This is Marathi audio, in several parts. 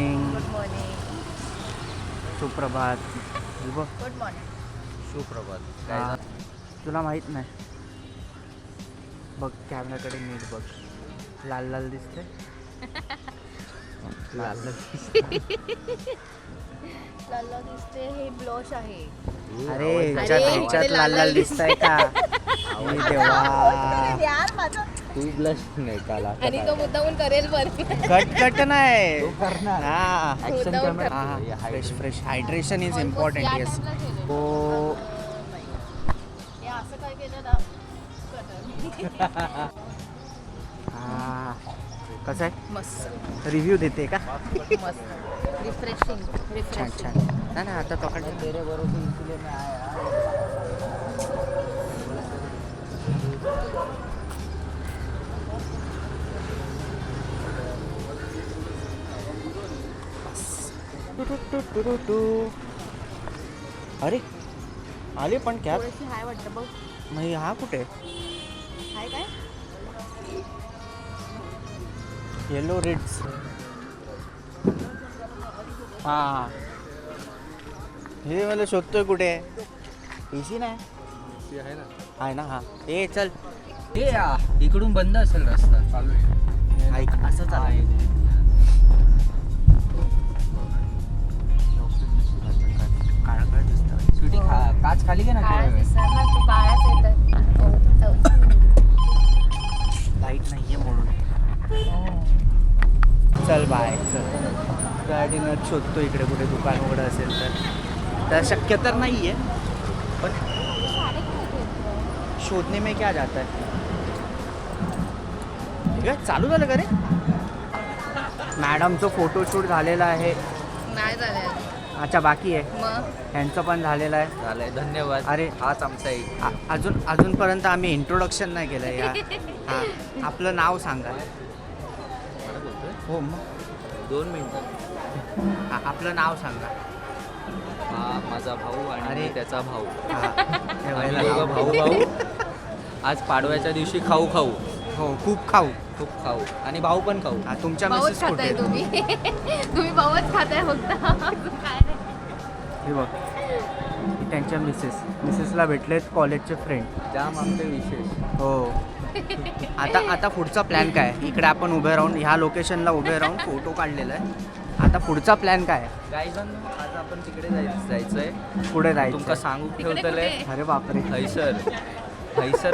मॉर्निंग. Good morning. सुप्रभात. Good morning. सुप्रभात. हा. तुला माहीत नाही. बघ कॅमेराकडे नीट बघ. लाल लाल दिसते. लाल लाल दिसते. हे ब्लॉश आहे. अरे अरे, ह्याच्यात लाल लाल दिसतंय का? मी देवा. यार माझं. तू ब्लश नाही काला. आणि तो मुद्दामून करेल पण. कट नाही. तो करणार. हा ऍक्शन Without कॅमेरा. हा fresh hydration is important. Yes. हो. हे असं काय केलं ना. हा कसं आहे? मस्त रिव्ह्यू देते का? मस्त रिफ्रेशिंग. छान छान. नाही आता तो तेरे भरोसे इसलिए मैं आया. अरे आले पण कॅब. थोडीशी हाय वाटतं बघ. मग हा कुठे? हाय काय? Yellow reads. हा हे मला शोधतोय कुठे. एसी नाही आहे ना. आहे ना. हा ए चल. ते इकडून बंद असेल रस्ता. चालू आहे. ऐक असं चाल. काळा काळ दिसतं. स्वीटी काच खाली घे ना. काळा थोडा वेळ. दिसणार ना. तू काळाच येत. लाईट नाहीये म्हणून. चल बाय चल. गाडीनं शोधतो इकडे कुठे दुकान उघडं असेल तर शक्य तर नाही आहे पण शोधने में क्या जाता है. ठीक आहे चालू झालं का रे. मॅडमचं फोटोशूट झालेलं आहे. नाही झालं. अच्छा बाकी आहे. मग यांचं पण झालेलं आहे. झालंय. धन्यवाद. अरे हाच आमचा एक. अजूनपर्यंत आम्ही इंट्रोडक्शन नाही केलं या. हां आपलं नाव सांगा. मला बोलतोय. हो मग 2 मिनिटं. आपलं नाव सांगा. हा माझा भाऊ आणि अरे. मी त्याचा भाऊ. हां आम्ही ठेवायला दोघं नाव. भाऊ. आज पाडव्याच्या दिवशी खाऊ हो खूप खाऊ. खूप खाऊ आणि भाऊ पण खाऊ. हा, तुमच्या भाऊच मिसेस कुठे खाताय आहेत? तुम्ही. तुम्ही भाऊच खाताय फक्त. काय नाही. हे बघ ही त्यांच्या मिसेसला भेटलेत कॉलेजचे फ्रेंड. जाम आमचे विशेष. हो आता पुढचा प्लॅन काय. इकडे आपण उभे राहून ह्या लोकेशनला उभे राहून फोटो काढलेला आहे. आता पुढचा प्लॅन काय. गाईजन आज आपण तिकडे जायचंय. पुढे तुमका जायचं. सांगू तिकडे ठेवतले. कुठे? अरे बापरे. हैसर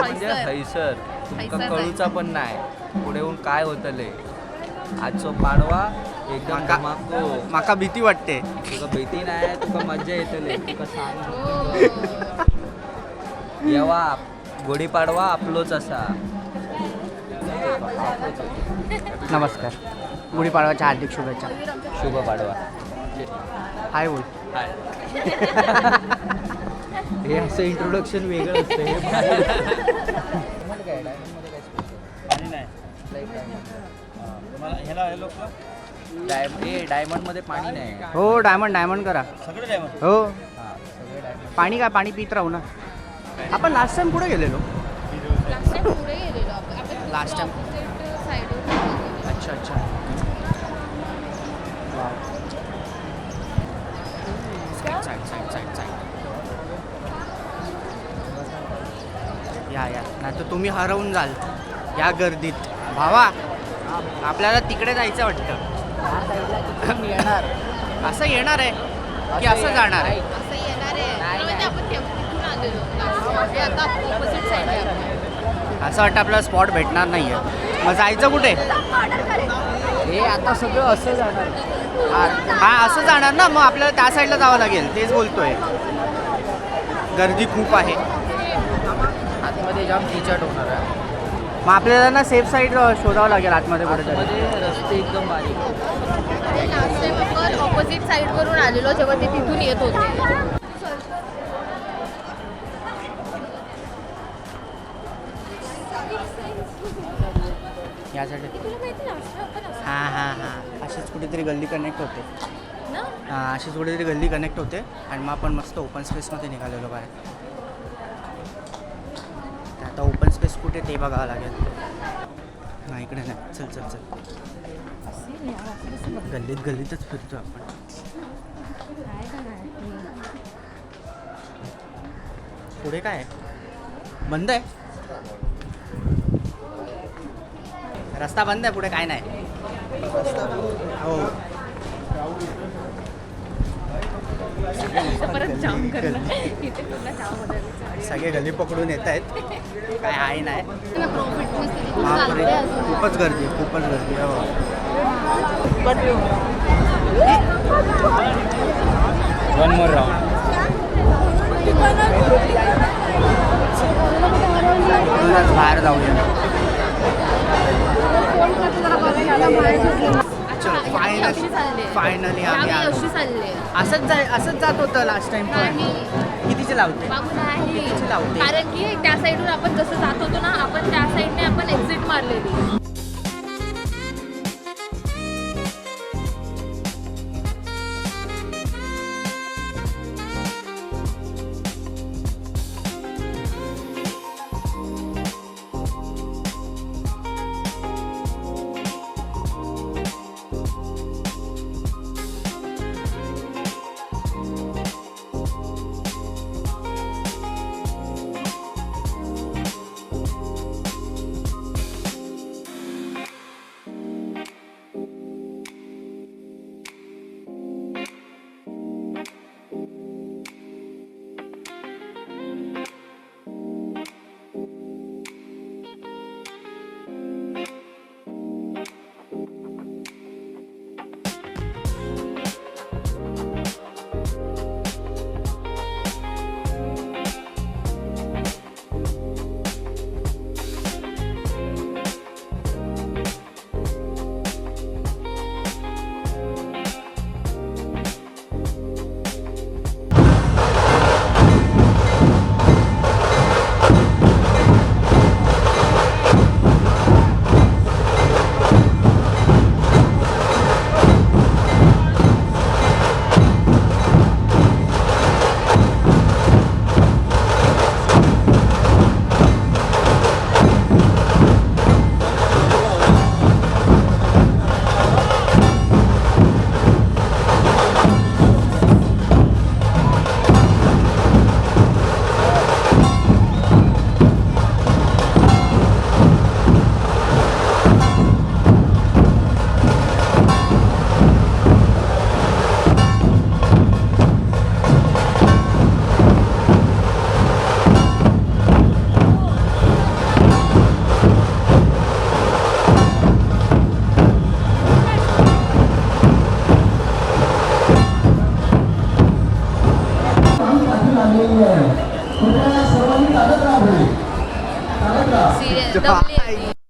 म्हणजे हैसर. हैसर. तुमका हैसर कळूचा पण नाही पुढे येऊन काय होतले. आजचो पाडवा एकदम धमाको. माका भीती वाटते. तुका भीती नाही तुका मजा येतले. तुका सांग हो. येवा गुढीपाडवा आपलोच असा. नमस्कार. गुढीपाडवाच्या हार्दिक शुभेच्छा. शुभ पाडवा. हाय बोल. हाय. हे असं इंट्रोडक्शन वेगळं असतं. हे डायमंड मध्ये पाणी नाही. हो डायमंड करा. सगळे डायमंड. हो सगळे डायमंड. पाणी पित राहू ना. आपण लास्ट टाइम कुठे गेलेलो. लास्ट टाइम पुढे गेलेलो आपण. Last time. साईडवर. अच्छा साईड या नाही तर तुम्ही हरवून जाल या गर्दीत. भावा आपल्याला तिकडे जायचं वाटतं. येणार. असं येणार आहे की असं जाणार आहे. असं येणार आहे. म्हणजे आपण तिथून आलेलो. हे आता ऑपोजिट साईडला आहे. असं वाटतं आपल्याला स्पॉट भेटणार नाही आहे. मग जायचं कुठे. हे आता सगळं असं जाणार. हा असं जाणार ना. मग आपल्याला त्या साईडला जावं लागेल. तेच बोलतोय. गर्दी खूप आहे. आतमध्ये जाम टीचर्ट होणार आहे. मग आपल्याला ना सेफ साईड शोधावं लागेल आतमध्ये कुठेतरी. आतमध्ये रस्ते एकदम बारीक. लास्ट टाइम आपण ऑपोजिट साईडवरून आलेलो जेव्हा ते तिथून येत होते. यासाठी तुला माहिती लास्ट टाइम आपण असं हां अशीच कुठेतरी गल्ली कनेक्ट होते. ना. हां अशीच कुठेतरी गल्ली कनेक्ट होते आणि मग आपण मस्त ओपन स्पेसमध्ये निघालेलो बाहेर. आता ओपन स्पेस कुठे ते बघावं लागेल. नाही इकडे नाही. चल गल्लीत गल्लीतच फिरतो आपण. पुढे काय आहे? बंद आहे. रस्ता बंद आहे, पुढे काय नाही. हो परत जाम करणार इथे पुन्हा जाम होणार. सगळे गल्ली पकडून येत आहेत. काय आहे नाही. प्रॉफिट नसते तिथे बापरे, चालते अजून. खूपच गर्दी आहे, खूपच गर्दी आहे. हो. One more round. इथूनच बाहेर जाऊया. अशी चालली फायनली आम्ही आलो. अशी चालली असंच जात होतं लास्ट टाइम पण. नाही कितीचे लावते? बाबू नाही कितीची लावते? कारण की त्या साईडून आपण जसं जात होतो ना, आपण त्या साईडने आपण एक्झिट मारलेली.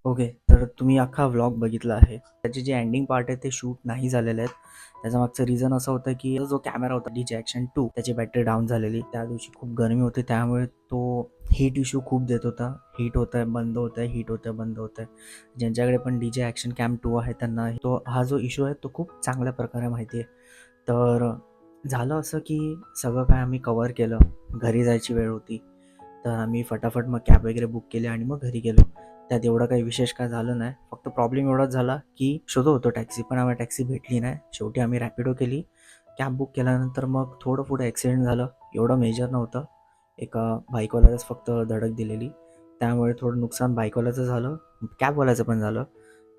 ओके, तर तुम्ही अख्खा व्लॉग बघितला आहे. त्याचे जे एंडिंग पार्ट आहे ते शूट नाही झालेले आहेत. त्याच्या मागचं रिझन असं होतं की जो कॅमेरा होता DJ Action 2 त्याची बॅटरी डाऊन झालेली. त्या दिवशी खूप गरमी होती, त्यामुळे तो हीट इश्यू खूप देत होता. हीट होत आहे, बंद होत आहे, हीट होत आहे, बंद होत आहे. ज्यांच्याकडे पण DJ Action Cam 2 आहे त्यांना हा जो इश्यू आहे तो खूप चांगल्या प्रकारे माहिती आहे. तर झालं असं की सगळं काय आम्ही कवर केलं. घरी जायची वेळ होती, तर आम्ही फटाफट मग कॅब वगैरे बुक केली आणि मग घरी गेलो. त्यात एवढं काही विशेष काय झालं नाही. फक्त प्रॉब्लेम एवढाच झाला की शोधत होतो टॅक्सी, पण आम्हाला टॅक्सी भेटली नाही. शेवटी आम्ही रॅपिडो केली. कॅब बुक केल्यानंतर मग थोडं पुढं ॲक्सिडेंट झालं. एवढं मेजर नव्हतं. एका बाईकवाल्यालाच फक्त धडक दिलेली, त्यामुळे थोडं नुकसान बाईकवाल्याचं झालं, कॅबवाल्याचं पण झालं.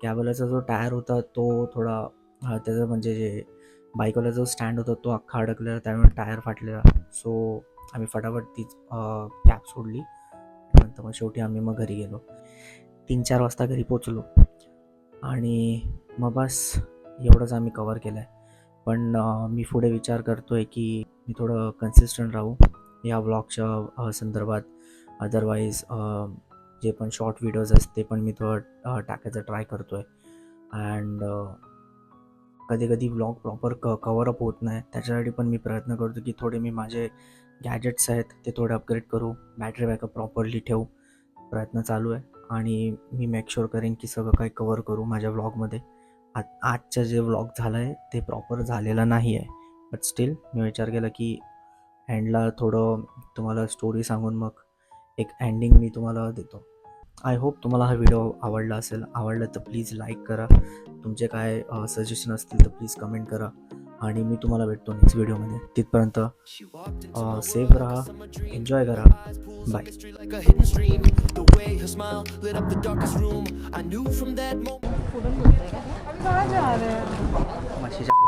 कॅबवाल्याचा जो टायर होता तो थोडा त्याचं म्हणजे जे बाईकवाल्याचा जो स्टँड होता तो अख्खा अडकलेला, त्यामुळे टायर फाटलेला. सो आम्ही फटाफट तीच कॅब सोडली. नंतर मग शेवटी आम्ही मग घरी गेलो. 3-4 वाजता घरी पोचलो आणि मग बस एवढंच आम्ही कवर केलं आहे. पण मी पुढे विचार करतो आहे की मी थोडं कन्सिस्टंट राहू या व्लॉगच्या संदर्भात. अदरवाईज जे पण शॉर्ट व्हिडिओज आहेत ते पण मी थोडं टाकायचं ट्राय करतो आहे. अँड कधी कधी व्लॉग प्रॉपर कवरअप होत नाही, त्याच्यासाठी पण मी प्रयत्न करतो की थोडे मी माझे गॅजेट्स आहेत ते थोडे अपग्रेड करू, बॅटरी बॅकअप प्रॉपरली ठेवू. प्रयत्न चालू आहे आणि मी मेक शुअर करेन की सगळं काही कवर करू माझ्या व्लॉगमध्ये. आजचं जे व्लॉग झालं आहे ते प्रॉपर झालेलं नाही आहे, बट स्टील मी विचार केला की एंडला थोडं तुम्हाला स्टोरी सांगून मग एक एंडिंग मी तुम्हाला देतो. आय होप तुम्हाला हा व्हिडिओ आवडला असेल. आवडला तर प्लीज लाईक करा. तुमचे काय सजेशन असतील तर प्लीज कमेंट करा. आणि मी तुम्हाला भेटतो नेक्स्ट व्हिडिओमध्ये. तिथपर्यंत सेफ राहा, एन्जॉय करा. Bye. like a hidden stream. The way her smile lit up the darkest room. I knew from that moment. म्हशीच्या